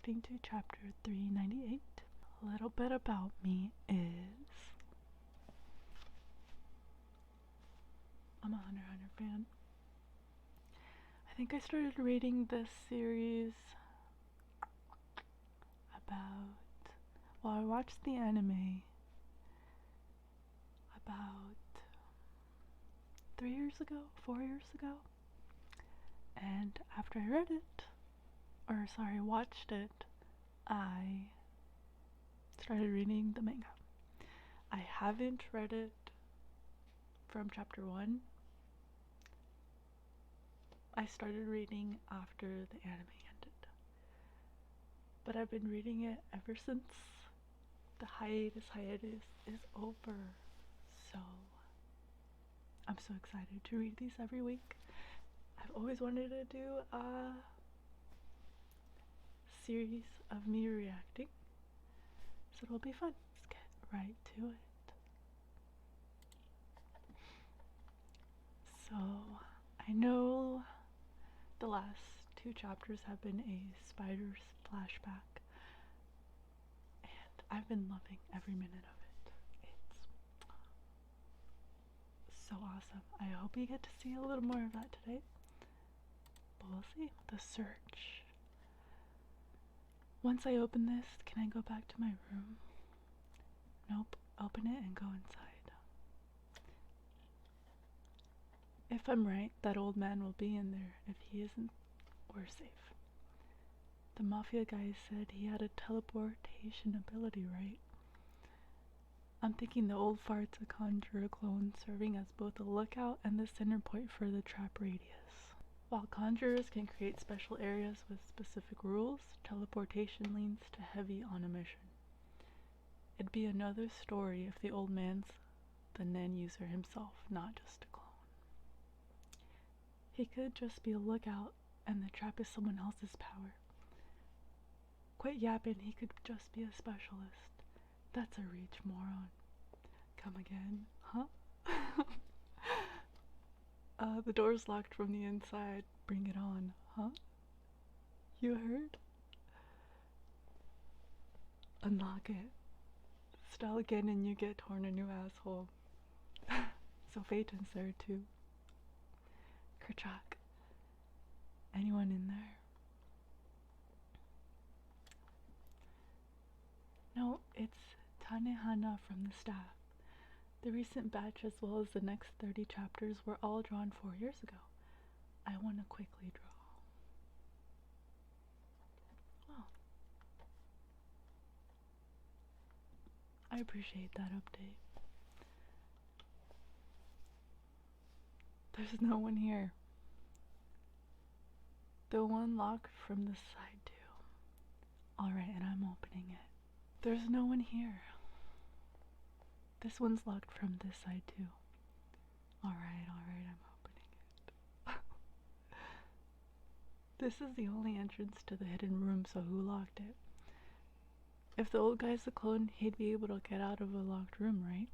reacting to chapter 398. A little bit about me is I'm a Hunter x Hunter fan. I think I started reading this series I watched the anime about 4 years ago, and after I watched it, I started reading the manga. I haven't read it from chapter 1. I started reading after the anime ended, but I've been reading it ever since. The hiatus is over, so I'm so excited to read these every week. I've always wanted to do a series of me reacting, so it'll be fun. Let's get right to it. So, I know the last 2 chapters have been a spider's flashback, and I've been loving every minute of it. It's so awesome. I hope we get to see a little more of that today, but we'll see. The search. Once I open this, can I go back to my room? Nope. Open it and go inside. If I'm right, that old man will be in there. If he isn't, we're safe. The mafia guy said he had a teleportation ability, right? I'm thinking the old fart's a conjurer clone serving as both a lookout and the center point for the trap radius. While conjurers can create special areas with specific rules, teleportation leans to heavy on a mission. It'd be another story if the old man's the Nen user himself, not just a clone. He could just be a lookout and the trap is someone else's power. Quit yapping, he could just be a specialist. That's a reach, moron. Come again, huh? The door's locked from the inside. Bring it on, huh? You heard? Unlock it. Stall again and you get torn a new asshole. So Phaeton's there too. Kerchak. Anyone in there? No, it's Tanehana from the staff. The recent batch as well as the next 30 chapters were all drawn 4 years ago. I want to quickly draw. Well, I appreciate that update. There's no one here. The one locked from the side too. Alright, and I'm opening it. There's no one here. This one's locked from this side too. Alright, I'm opening it. This is the only entrance to the hidden room, so who locked it? If the old guy's a clone, he'd be able to get out of a locked room, right?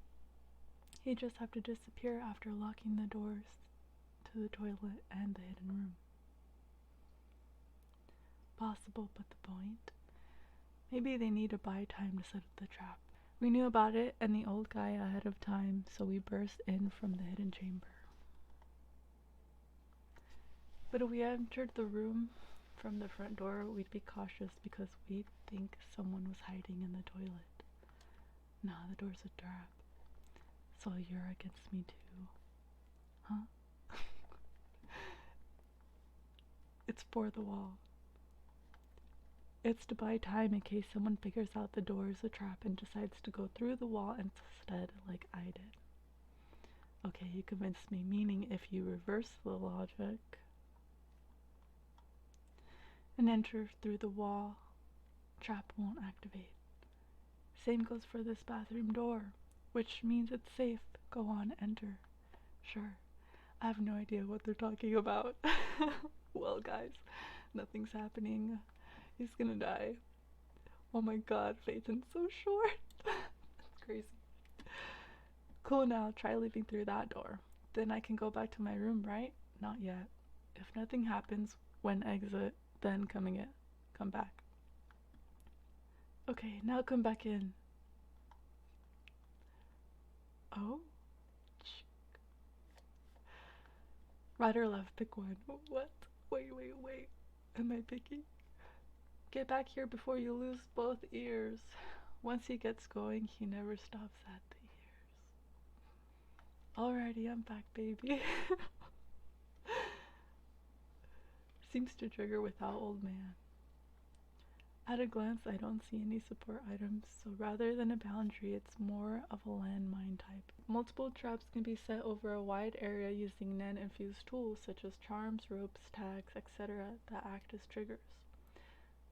He'd just have to disappear after locking the doors to the toilet and the hidden room. Possible, but the point? Maybe they need to buy time to set up the trap. We knew about it and the old guy ahead of time, so we burst in from the hidden chamber. But if we entered the room from the front door, we'd be cautious because we'd think someone was hiding in the toilet. Nah, the door's a trap. So you're against me too, huh? It's for the wall. It's to buy time in case someone figures out the door is a trap and decides to go through the wall instead like I did. Okay, you convinced me, meaning if you reverse the logic and enter through the wall, trap won't activate. Same goes for this bathroom door, which means it's safe. Go on, enter. Sure. I have no idea what they're talking about. Well, guys, nothing's happening. He's gonna die. Oh my god, Phaeton's so short. That's crazy. Cool, now try leaving through that door. Then I can go back to my room, right? Not yet. If nothing happens when exit, then come back. Okay, now come back in. Oh? Right or left, pick one. What? Wait. Am I picky? Get back here before you lose both ears. Once he gets going, he never stops at the ears. Alrighty, I'm back, baby. Seems to trigger without old man. At a glance, I don't see any support items, so rather than a boundary, it's more of a landmine type. Multiple traps can be set over a wide area using Nen-infused tools such as charms, ropes, tags, etc. that act as triggers.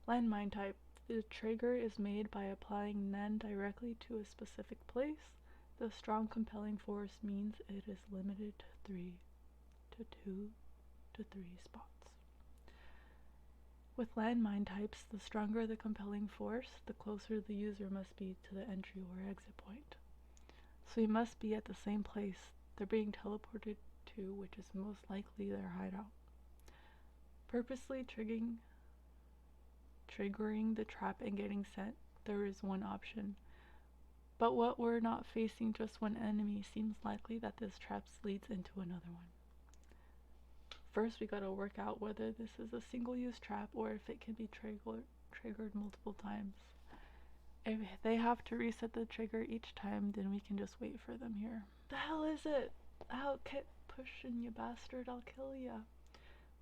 Landmine type. The trigger is made by applying Nen directly to a specific place. The strong compelling force means it is limited to 2 to 3 spots. With landmine types, the stronger the compelling force, the closer the user must be to the entry or exit point. So you must be at the same place they're being teleported to, which is most likely their hideout. Purposely triggering the trap and getting sent, there is one option. But what we're not facing just one enemy, seems likely that this trap leads into another one. First, we gotta work out whether this is a single-use trap or if it can be triggered multiple times. If they have to reset the trigger each time, then we can just wait for them here. The hell is it? Out, keep pushing, you bastard, I'll kill ya.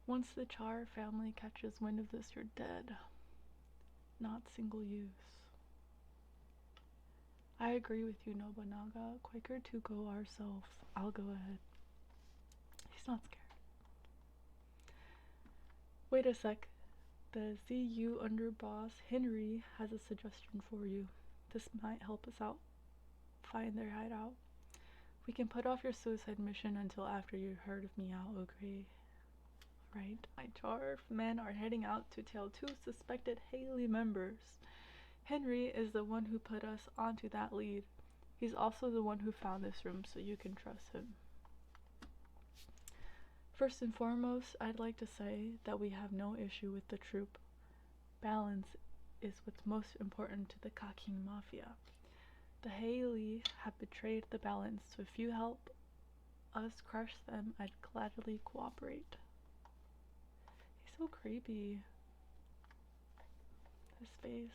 Once the Char family catches wind of this, you're dead. Not single use. I agree with you, Nobunaga. Quicker to go ourselves. I'll go ahead. He's not scared. Wait a sec. The ZU underboss, Henry, has a suggestion for you. This might help us out. Find their hideout. We can put off your suicide mission until after you've heard of me out, okay? Right. My Char men are heading out to tail 2 suspected Haley members. Henry is the one who put us onto that lead. He's also the one who found this room, so you can trust him. First and foremost, I'd like to say that we have no issue with the troop. Balance is what's most important to the Kakin Mafia. The Haley have betrayed the balance, so if you help us crush them, I'd gladly cooperate. He's so creepy. His face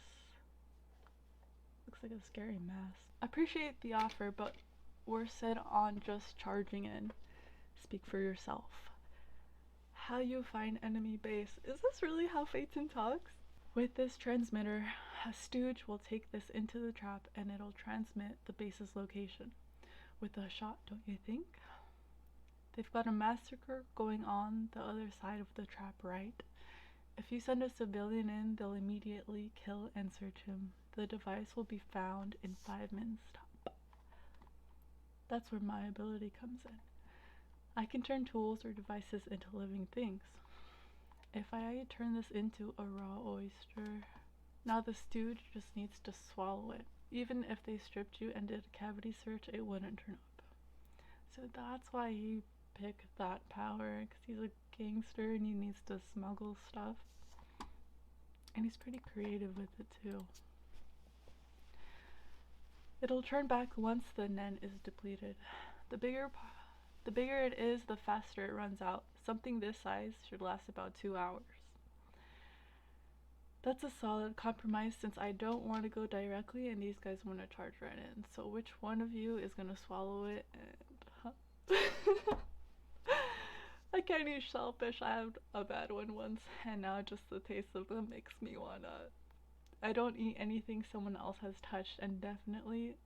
looks like a scary mask. I appreciate the offer, but we're set on just charging in. Speak for yourself. How you find enemy base. Is this really how Phaeton talks? With this transmitter, a stooge will take this into the trap and it'll transmit the base's location. With a shot, don't you think? They've got a massacre going on the other side of the trap, right? If you send a civilian in, they'll immediately kill and search him. The device will be found in 5 minutes top. That's where my ability comes in. I can turn tools or devices into living things. If I turn this into a raw oyster, now the stooge just needs to swallow it. Even if they stripped you and did a cavity search, it wouldn't turn up. So that's why he picked that power, because he's a gangster and he needs to smuggle stuff. And he's pretty creative with it too. It'll turn back once the Nen is depleted. The bigger it is, the faster it runs out. Something this size should last about 2 hours. That's a solid compromise since I don't want to go directly and these guys want to charge right in. So which one of you is going to swallow it and... I can't eat shellfish. I had a bad one once and now just the taste of them makes me wanna... I don't eat anything someone else has touched and definitely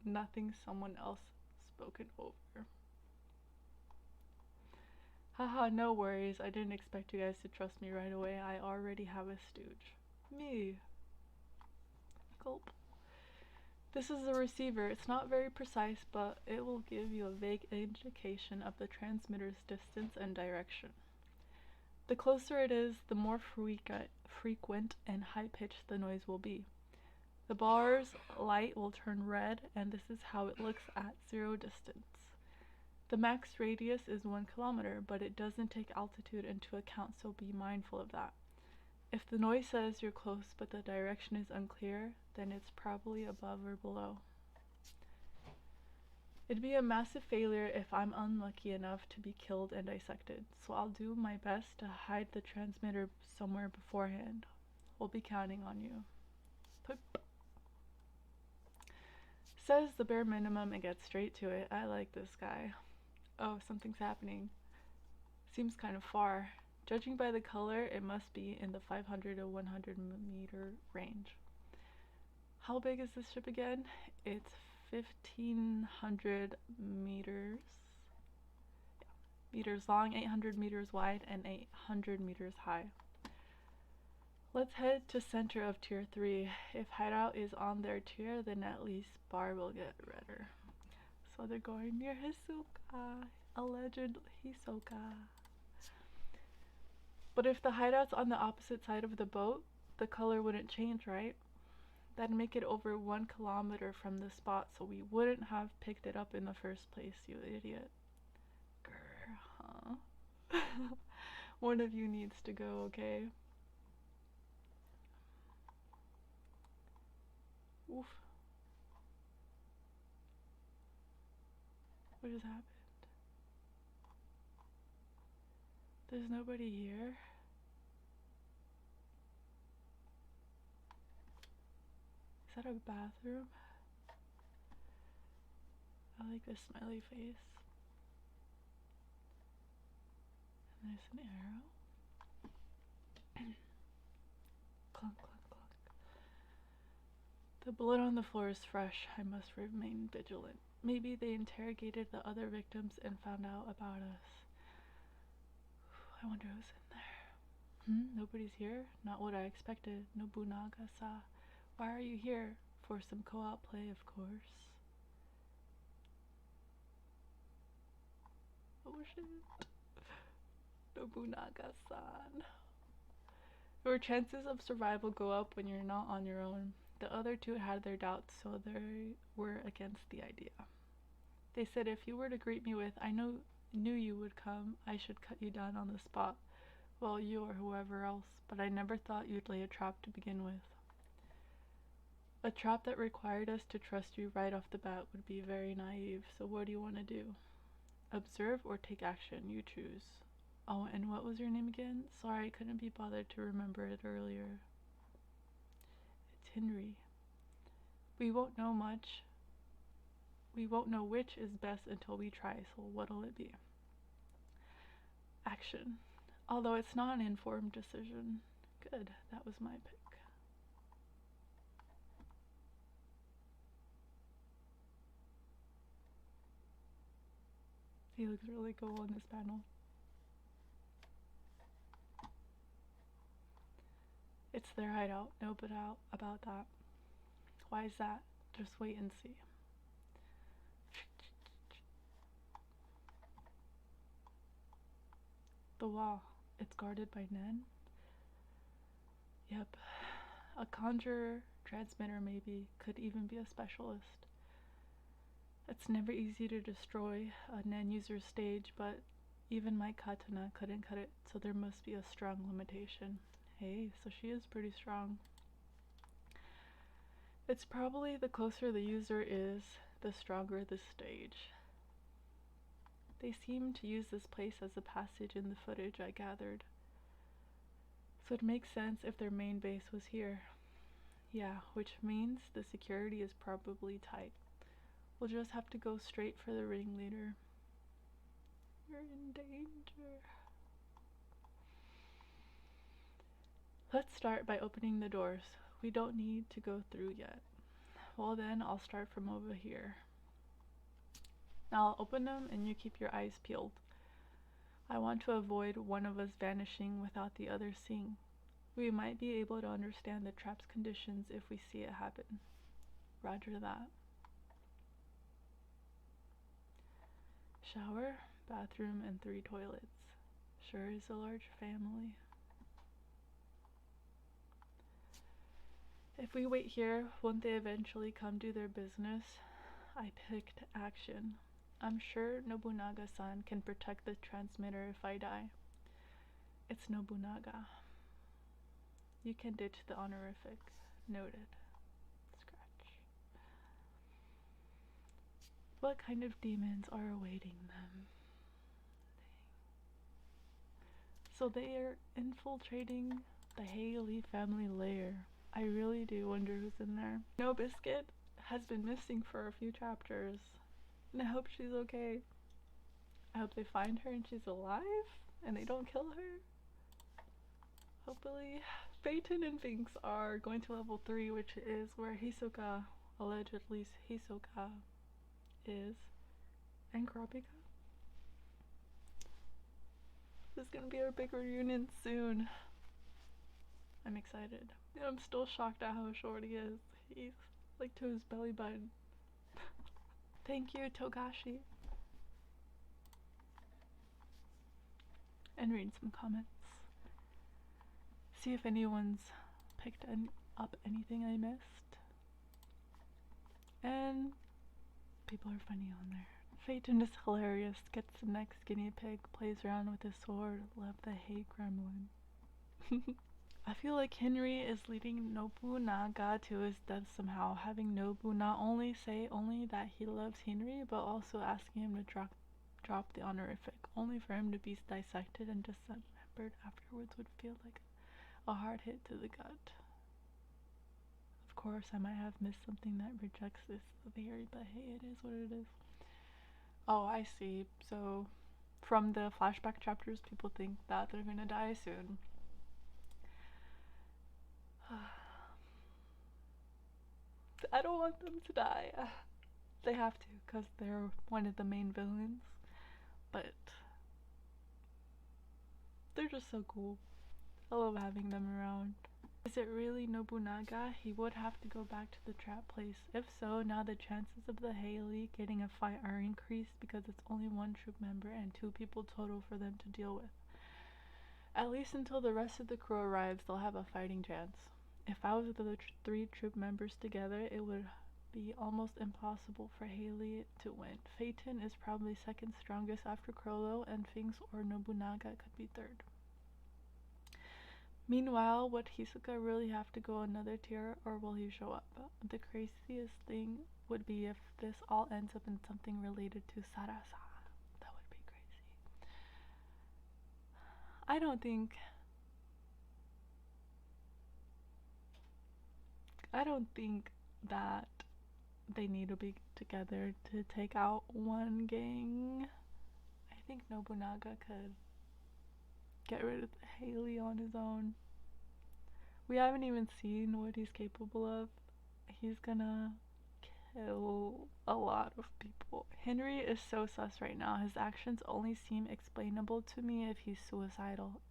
nothing someone else spoken over. Haha, no worries. I didn't expect you guys to trust me right away. I already have a stooge. Me. Gulp. This is the receiver. It's not very precise, but it will give you a vague indication of the transmitter's distance and direction. The closer it is, the more frequent and high-pitched the noise will be. The bar's light will turn red, and this is how it looks at 0 distance. The max radius is 1 kilometer, but it doesn't take altitude into account, so be mindful of that. If the noise says you're close but the direction is unclear, then it's probably above or below. It'd be a massive failure if I'm unlucky enough to be killed and dissected, so I'll do my best to hide the transmitter somewhere beforehand. We'll be counting on you. Poop. Says the bare minimum and gets straight to it. I like this guy. Oh, something's happening. Seems kind of far. Judging by the color, it must be in the 500 to 100 meter range. How big is this ship again? It's 1,500 meters long, 800 meters wide, and 800 meters high. Let's head to center of tier 3. If hideout is on their tier, then at least bar will get redder. So they're going near Hisoka. Alleged Hisoka. But if the hideout's on the opposite side of the boat, the color wouldn't change, right? That'd make it over 1 kilometer from the spot, so we wouldn't have picked it up in the first place, you idiot. Grr, huh? One of you needs to go, okay? Oof. What just happened? There's nobody here. Is that a bathroom? I like this smiley face. And there's an arrow. Clunk, clunk, clunk. The blood on the floor is fresh. I must remain vigilant. Maybe they interrogated the other victims and found out about us. I wonder who's in there. Nobody's here? Not what I expected. Nobunaga-sa. Why are you here? For some co-op play, of course. Oh shit. Nobunaga-san. Your chances of survival go up when you're not on your own. The other two had their doubts, so they were against the idea. They said if you were to greet me with, I knew you would come, I should cut you down on the spot. Well, you or whoever else, but I never thought you'd lay a trap to begin with. A trap that required us to trust you right off the bat would be very naive, so what do you want to do? Observe or take action, you choose. Oh, and what was your name again? Sorry, I couldn't be bothered to remember it earlier. It's Henry. We won't know much. We won't know which is best until we try, so what'll it be? Action. Although it's not an informed decision. Good, that was my pick. He looks really cool on this panel. It's their hideout, no doubt about that. Why is that? Just wait and see. The wall. It's guarded by Nen? Yep. A conjurer, transmitter maybe, could even be a specialist. It's never easy to destroy a Nen user's stage, but even my katana couldn't cut it, so there must be a strong limitation. Hey, so she is pretty strong. It's probably the closer the user is, the stronger the stage. They seem to use this place as a passage in the footage I gathered. So it makes sense if their main base was here. Yeah, which means the security is probably tight. We'll just have to go straight for the ringleader. You're in danger. Let's start by opening the doors. We don't need to go through yet. Well then, I'll start from over here. Now I'll open them and you keep your eyes peeled. I want to avoid one of us vanishing without the other seeing. We might be able to understand the trap's conditions if we see it happen. Roger that. Shower, bathroom, and 3 toilets. Sure is a large family. If we wait here, won't they eventually come do their business? I picked action. I'm sure Nobunaga-san can protect the transmitter if I die. It's Nobunaga. You can ditch the honorific. Noted. Scratch. What kind of demons are awaiting them? So they are infiltrating the Haley family lair. I really do wonder who's in there. No Biscuit has been missing for a few chapters, and I hope she's okay. I hope they find her and she's alive and they don't kill her. Hopefully. Phaeton and Finks are going to level 3, which is where Hisoka, allegedly Hisoka, is. And Kurapika. This is gonna be our big reunion soon. I'm excited. I'm still shocked at how short he is. He's like to his belly button. Thank you, Togashi. And read some comments. See if anyone's picked up anything I missed. And people are funny on there. Phaeton is hilarious. Gets the next guinea pig, plays around with his sword. Love the hate gremlin. I feel like Henry is leading Nobunaga to his death somehow, having Nobu not only say only that he loves Henry, but also asking him to drop the honorific, only for him to be dissected and dismembered afterwards would feel like a hard hit to the gut. Of course, I might have missed something that rejects this theory, but hey, it is what it is. Oh, I see. So, from the flashback chapters, people think that they're gonna die soon. I don't want them to die. They have to, because they're one of the main villains. But they're just so cool. I love having them around. Is it really Nobunaga? He would have to go back to the trap place. If so, now the chances of the Haley getting a fight are increased because it's only one troop member and 2 people total for them to deal with. At least until the rest of the crew arrives, they'll have a fighting chance. If I was with the 3 troop members together, it would be almost impossible for Haley to win. Phaeton is probably second strongest after Crollo, and Finks or Nobunaga could be third. Meanwhile, would Hisoka really have to go another tier, or will he show up? The craziest thing would be if this all ends up in something related to Sarasa. That would be crazy. I don't think that they need to be together to take out one gang. I think Nobunaga could get rid of Haley on his own. We haven't even seen what he's capable of. He's gonna kill a lot of people. Henry is so sus right now. His actions only seem explainable to me if he's suicidal.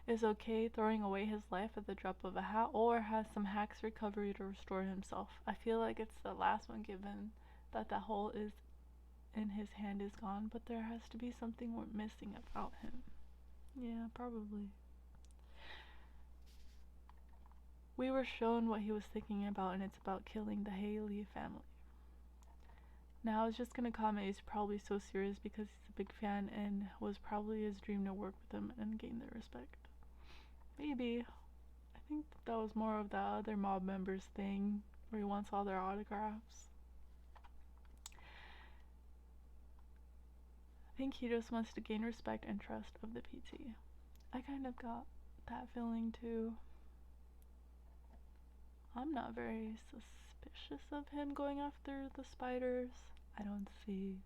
Is okay throwing away his life at the drop of a hat, or has some hacks recovery to restore himself. I feel like it's the last one, given that the hole is in his hand is gone, but there has to be something we're missing about him. Yeah, probably. We were shown what he was thinking about, and it's about killing the Haley family. Now I was just gonna comment he's probably so serious because he's a big fan and was probably his dream to work with him and gain their respect. Maybe. I think that was more of the other mob members thing, where he wants all their autographs. I think he just wants to gain respect and trust of the PT. I kind of got that feeling too. I'm not very suspicious of him going after the spiders. I don't see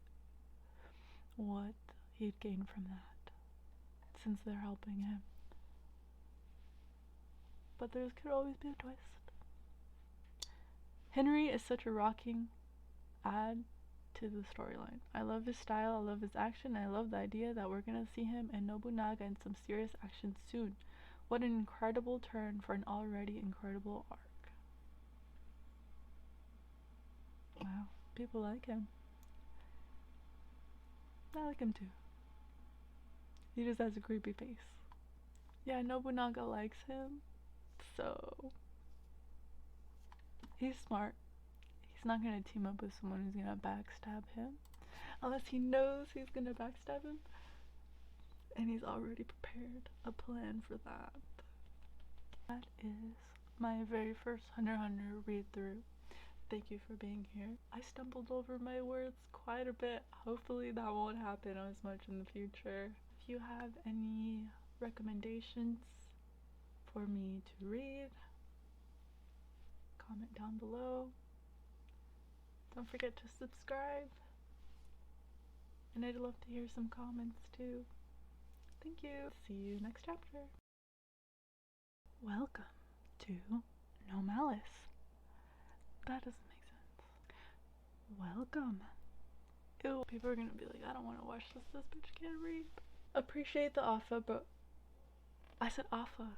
what he'd gain from that, since they're helping him. But there could always be a twist. Henry is such a rocking add to the storyline. I love his style, I love his action, and I love the idea that we're gonna see him and Nobunaga in some serious action soon. What an incredible turn for an already incredible arc. Wow, people like him. I like him too. He just has a creepy face. Yeah, Nobunaga likes him, so he's smart. He's not gonna team up with someone who's gonna backstab him. Unless he knows he's gonna backstab him. And he's already prepared a plan for that. That is my very first Hunter x Hunter read through. Thank you for being here. I stumbled over my words quite a bit. Hopefully that won't happen as much in the future. If you have any recommendations for me to read, comment down below. Don't forget to subscribe. And I'd love to hear some comments too. Thank you. See you next chapter. Welcome to No Malice. That doesn't make sense. Welcome. Ew, people are gonna be like, I don't want to watch this bitch can't read. Appreciate the offer, but I said offer.